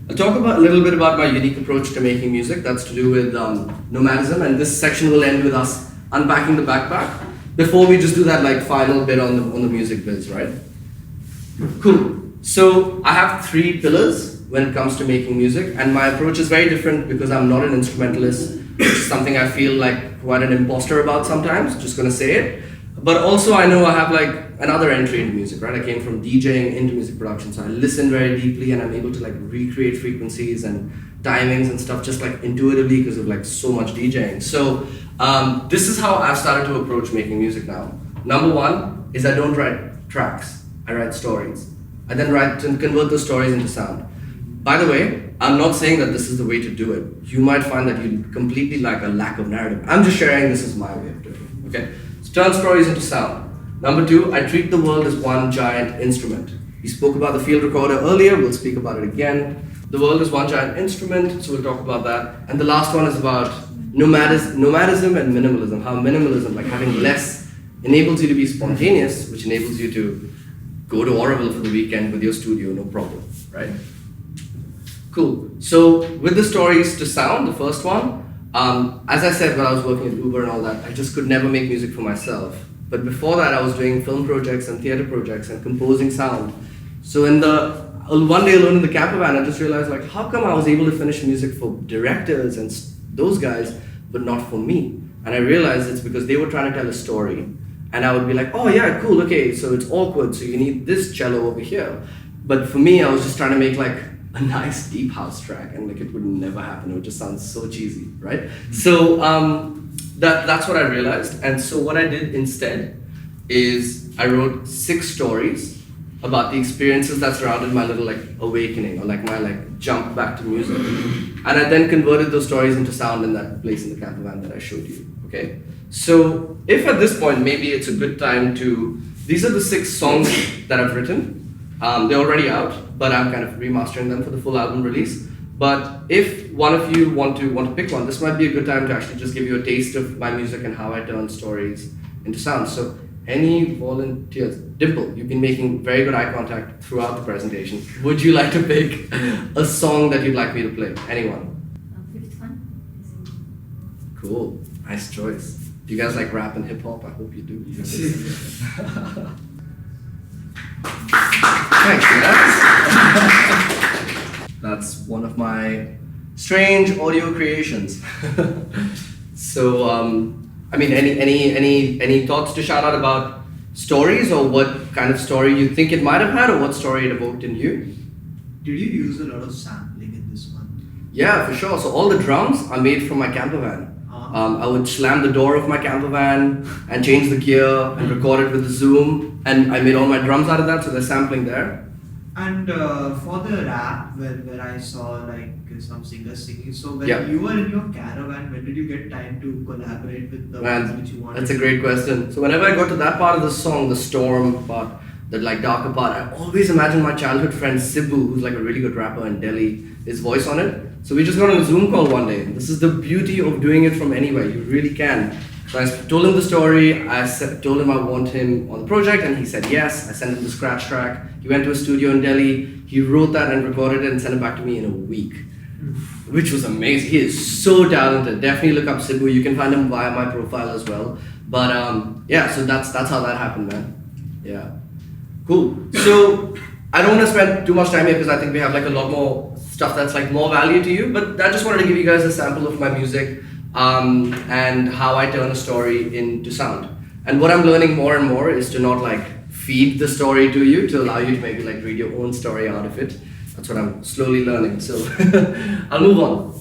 I'll talk about a little bit about my unique approach to making music. That's to do with nomadism, and this section will end with us unpacking the backpack before we just do that like final bit on the music biz, right? Cool. So I have 3 pillars when it comes to making music, and my approach is very different because I'm not an instrumentalist, which is something I feel like quite an imposter about sometimes, just gonna say it. But also I know I have like another entry into music, right? I came from DJing into music production, so I listen very deeply and I'm able to like recreate frequencies and timings and stuff just like intuitively because of like so much DJing. So this is how I've started to approach making music now. Number 1 is I don't write tracks, I write stories. I then write and convert those stories into sound. By the way, I'm not saying that this is the way to do it. You might find that you completely lack of narrative. I'm just sharing this is my way of doing it, okay? So turn stories into sound. Number 2, I treat the world as one giant instrument. We spoke about the field recorder earlier, we'll speak about it again. The world is one giant instrument, so we'll talk about that. And the last one is about nomadism and minimalism. How minimalism, like having less, enables you to be spontaneous, which enables you to go to Oroville for the weekend with your studio, no problem, right? Cool. So with the stories to sound, the first one, as I said when I was working at Uber and all that, I just could never make music for myself. But before that, I was doing film projects and theater projects and composing sound. So in the one day alone in the camper van, I just realized like, how come I was able to finish music for directors and those guys, but not for me? And I realized it's because they were trying to tell a story. And I would be like, oh yeah, cool, okay, so it's awkward, so you need this cello over here. But for me, I was just trying to make like a nice deep house track, and like it would never happen. It would just sound so cheesy, right? So that's what I realized. And so what I did instead is I wrote 6 stories about the experiences that surrounded my little like awakening or like my like jump back to music. And I then converted those stories into sound in that place in the camper van that I showed you, okay? So if at this point, maybe it's a good time to, these are the 6 songs that I've written. They're already out, but I'm kind of remastering them for the full album release. But if one of you want to pick one, this might be a good time to actually just give you a taste of my music and how I turn stories into sound. So any volunteers? Dimple, you've been making very good eye contact throughout the presentation. Would you like to pick a song that you'd like me to play? Anyone? Fifth one. Cool, nice choice. Do you guys like rap and hip hop? I hope you do. Thanks, guys. That's one of my strange audio creations. So, I mean, any thoughts to shout out about stories, or what kind of story you think it might have had, or what story it evoked in you? Did you use a lot of sampling in this one? Yeah, for sure. So all the drums are made from my camper van. I would slam the door of my camper van and change the gear and record it with the Zoom, and I made all my drums out of that, so they're sampling there. And for the rap, where I saw like some singers singing, so when Yeah. you were in your caravan, when did you get time to collaborate with the ones which you wanted? That's a great question. So whenever I got to that part of the song, the storm part, the like darker part, I always imagine my childhood friend Sibu, who's like a really good rapper in Delhi, his voice on it. So we just got on a Zoom call one day. This is the beauty of doing it from anywhere. You really can. So I told him the story. Told him I want him on the project, and he said yes. I sent him the scratch track. He went to a studio in Delhi. He wrote that and recorded it and sent it back to me in a week, which was amazing. He is so talented. Definitely look up Sibu. You can find him via my profile as well. But yeah, so that's how that happened, man. Yeah, cool. So I don't want to spend too much time here because I think we have like a lot more stuff that's like more value to you. But I just wanted to give you guys a sample of my music and how I turn a story into sound. And what I'm learning more and more is to not like feed the story to you, to allow you to maybe like read your own story out of it. That's what I'm slowly learning. So I'll move on.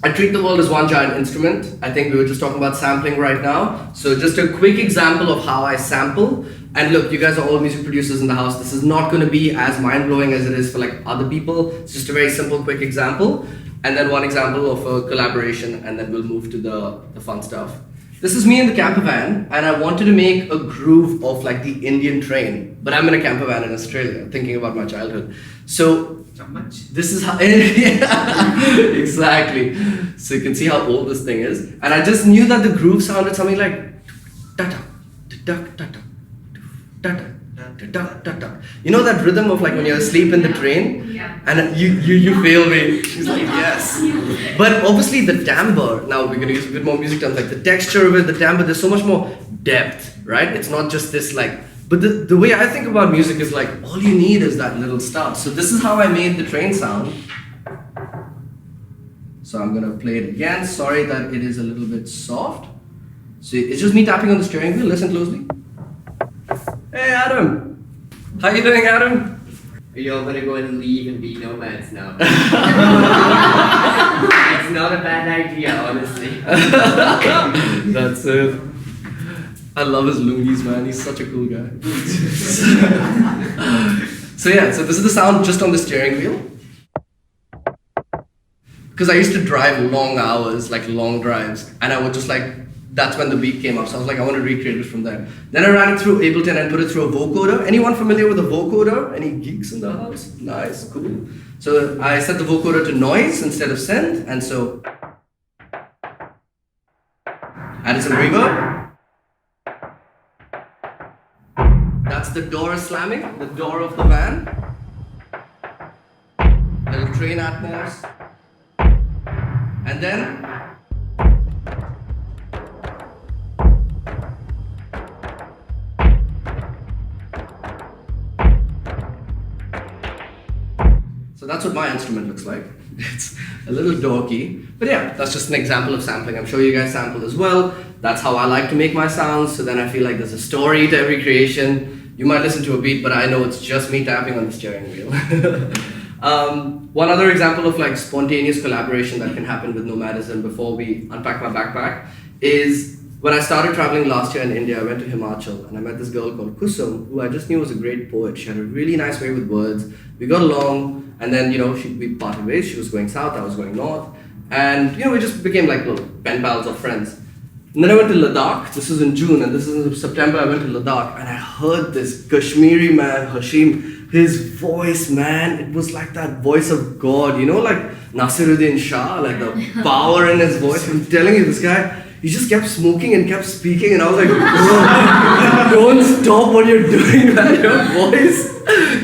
I treat the world as one giant instrument. I think we were just talking about sampling right now. So just a quick example of how I sample. And look, you guys are all music producers in the house. This is not going to be as mind-blowing as it is for like other people. It's just a very simple, quick example. And then one example of a collaboration, and then we'll move to the fun stuff. This is me in the camper van, and I wanted to make a groove of like the Indian train, but I'm in a camper van in Australia, thinking about my childhood. So this is how, yeah, exactly. So you can see how old this thing is. And I just knew that the groove sounded something like ta-ta, ta-ta, ta-ta, ta-ta, ta-ta, ta-ta. You know that rhythm of like when you're asleep in the train and you feel me. She's like, yes. But obviously the timbre, now we're gonna use a bit more music terms, like the texture of it, the timbre, there's so much more depth, right? It's not just this like, but the way I think about music is like, all you need is that little start. So this is how I made the train sound. So I'm gonna play it again. Sorry that it is a little bit soft. So it's just me tapping on the steering wheel, listen closely. Hey Adam! How you doing, Adam? Are you all gonna go and leave and be nomads now? It's not a bad idea, honestly. That's it. I love his loonies, man. He's such a cool guy. So yeah, so this is the sound just on the steering wheel. Because I used to drive long hours, like long drives, and I would just like, that's when the beat came up. So I was like, I want to recreate it from there. Then I ran it through Ableton and put it through a vocoder. Anyone familiar with a vocoder? Any geeks in the house? Nice, cool. So I set the vocoder to noise instead of synth, and so added some reverb. That's the door slamming, the door of the van. Little train atmos. And then so that's what my instrument looks like. It's a little dorky, but yeah, that's just an example of sampling. I'm sure you guys sample as well. That's how I like to make my sounds, so then I feel like there's a story to every creation. You might listen to a beat, but I know it's just me tapping on the steering wheel. One other example of like spontaneous collaboration that can happen with nomadism before we unpack my backpack is when I started traveling last year in India. I went to Himachal and I met this girl called Kusum, who I just knew was a great poet. She had a really nice way with words. We got along, and then we parted ways. She was going south, I was going north, and we just became like little pen pals or friends. And then I went to Ladakh. This was in June, and this is in September. I went to Ladakh, and I heard this Kashmiri man, Hashim. His voice, man, it was like that voice of God, like Nasiruddin Shah, like the power in his voice. I'm telling you, this guy, he just kept smoking and kept speaking, and I was like, bro, don't stop what you're doing, man. Your voice,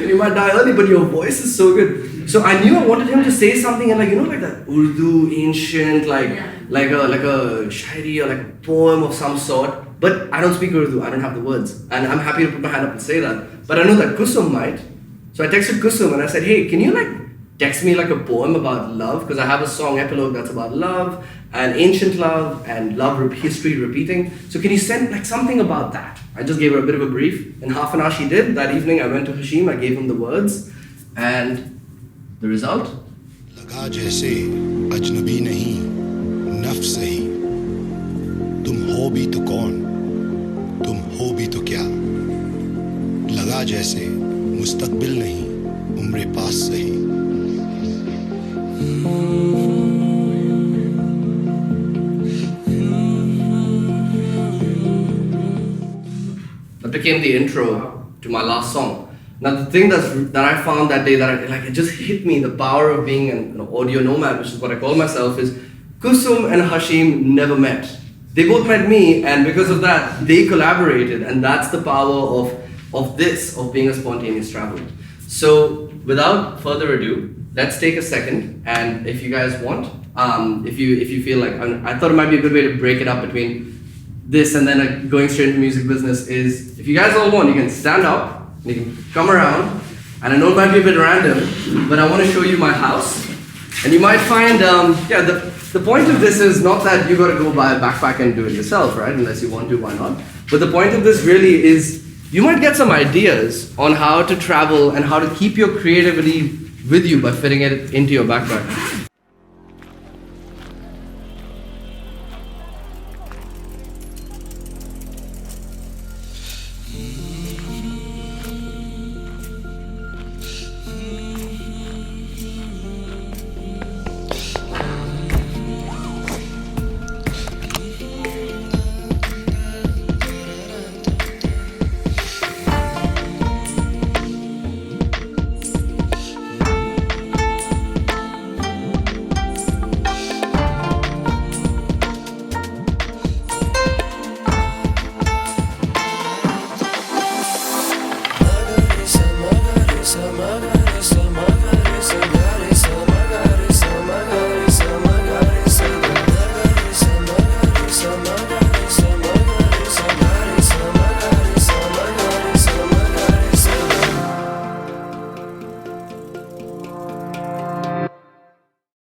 you might die early, but your voice is so good. So I knew I wanted him to say something, and like that Urdu ancient, like a shairi or like a poem of some sort. But I don't speak Urdu, I don't have the words, and I'm happy to put my hand up and say that. But I know that Kusum might. So I texted Kusum and I said, hey, can you text me like a poem about love? Because I have a song epilogue that's about love and ancient love and love history repeating. So can you send like something about that? I just gave her a bit of a brief. In half an hour she did. That evening I went to Hashim, I gave him the words, and the result? लगा जैसे अजनबी नहीं नफ्स ही तुम हो भी तो कौन तुम हो भी तो क्या लगा जैसे मुस्तकबिल नहीं उम्र पास सही That became the intro to my last song. Now the thing that I found that day that it just hit me, the power of being an audio nomad, which is what I call myself, is Kusum and Hashim never met. They both met me, and because of that, they collaborated, and that's the power of being a spontaneous traveler. So without further ado, let's take a second, and if you guys want, if you feel like, I thought it might be a good way to break it up between this and then going straight into music business is, if you guys all want, you can stand up, you can come around, and I know it might be a bit random, but I want to show you my house. And you might find, the point of this is not that you got to go buy a backpack and do it yourself, right? Unless you want to, why not? But the point of this really is, you might get some ideas on how to travel and how to keep your creativity with you by fitting it into your backpack.